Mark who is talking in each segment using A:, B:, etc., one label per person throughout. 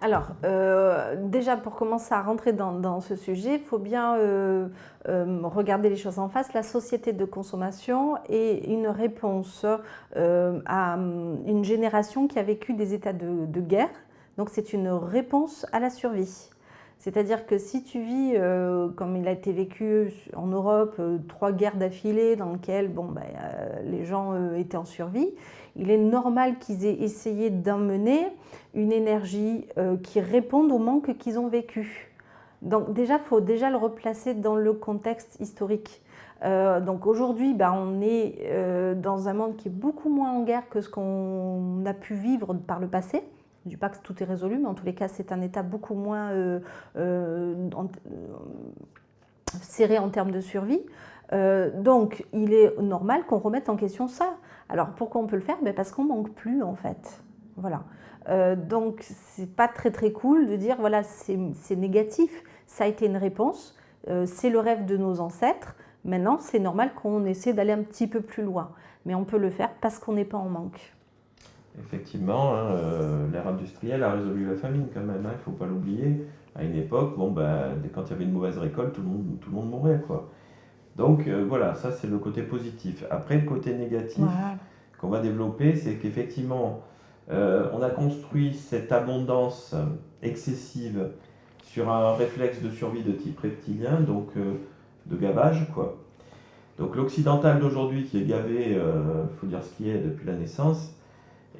A: Alors, déjà pour commencer à rentrer dans ce sujet, il faut bien regarder les choses en face. La société de consommation est une réponse à une génération qui a vécu des états de guerre. Donc c'est une réponse à la survie. C'est-à-dire que si tu vis, comme il a été vécu en Europe, 3 guerres d'affilée dans lesquelles les gens étaient en survie, il est normal qu'ils aient essayé d'emmener une énergie qui réponde au manque qu'ils ont vécu. Donc déjà, il faut déjà le replacer dans le contexte historique. Donc aujourd'hui, on est dans un monde qui est beaucoup moins en guerre que ce qu'on a pu vivre par le passé. Je ne dis pas que tout est résolu, mais en tous les cas, c'est un état beaucoup moins serré en termes de survie. Donc, il est normal qu'on remette en question ça. Alors, pourquoi on peut le faire? Parce qu'on ne manque plus, en fait. Voilà. Donc, c'est pas très très cool de dire, voilà, c'est négatif, ça a été une réponse, c'est le rêve de nos ancêtres. Maintenant, c'est normal qu'on essaie d'aller un petit peu plus loin. Mais on peut le faire parce qu'on n'est pas en manque.
B: Effectivement, hein, l'ère industrielle a résolu la famine quand même, il ne faut pas l'oublier. À une époque, quand il y avait une mauvaise récolte, tout le monde mourait, quoi. Donc voilà, ça c'est le côté positif. Après, le côté négatif
A: Voilà.
B: qu'on va développer, c'est qu'effectivement, on a construit cette abondance excessive sur un réflexe de survie de type reptilien, donc de gavage, quoi. Donc l'occidental d'aujourd'hui qui est gavé, faut dire ce qui est depuis la naissance,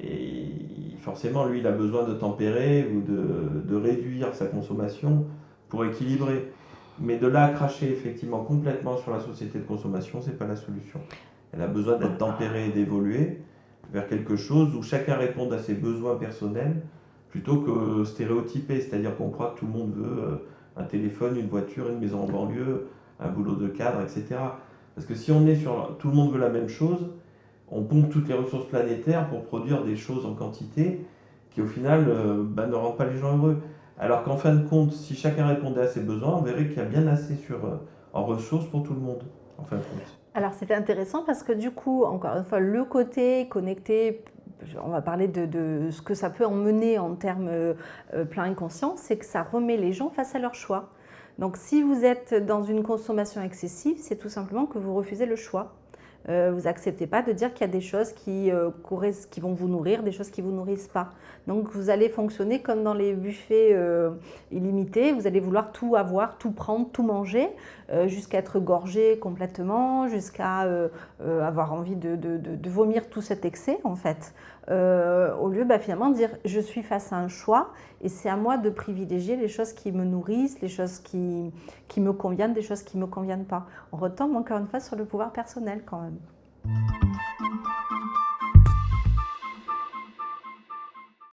B: et forcément lui il a besoin de tempérer ou de réduire sa consommation pour équilibrer. Mais de là à cracher effectivement complètement sur la société de consommation, c'est pas la solution. Elle a besoin d'être tempérée et d'évoluer vers quelque chose où chacun réponde à ses besoins personnels plutôt que stéréotypé, c'est-à-dire qu'on croit que tout le monde veut un téléphone, une voiture, une maison en banlieue, un boulot de cadre, etc. Parce que si on est sur tout le monde veut la même chose, on pompe toutes les ressources planétaires pour produire des choses en quantité qui au final ne rendent pas les gens heureux. Alors qu'en fin de compte, si chacun répondait à ses besoins, on verrait qu'il y a bien assez en ressources pour tout le monde, en fin de compte.
A: Alors c'était intéressant parce que du coup, encore une fois, le côté connecté, on va parler de ce que ça peut emmener en termes plein et conscient, c'est que ça remet les gens face à leur choix. Donc si vous êtes dans une consommation excessive, c'est tout simplement que vous refusez le choix. Vous n'acceptez pas de dire qu'il y a des choses qui vont vous nourrir, des choses qui ne vous nourrissent pas. Donc vous allez fonctionner comme dans les buffets illimités, vous allez vouloir tout avoir, tout prendre, tout manger, jusqu'à être gorgé complètement, jusqu'à avoir envie de vomir tout cet excès en fait. Au lieu finalement de dire je suis face à un choix et c'est à moi de privilégier les choses qui me nourrissent, les choses qui me conviennent, des choses qui ne me conviennent pas. On retombe encore une fois sur le pouvoir personnel quand même.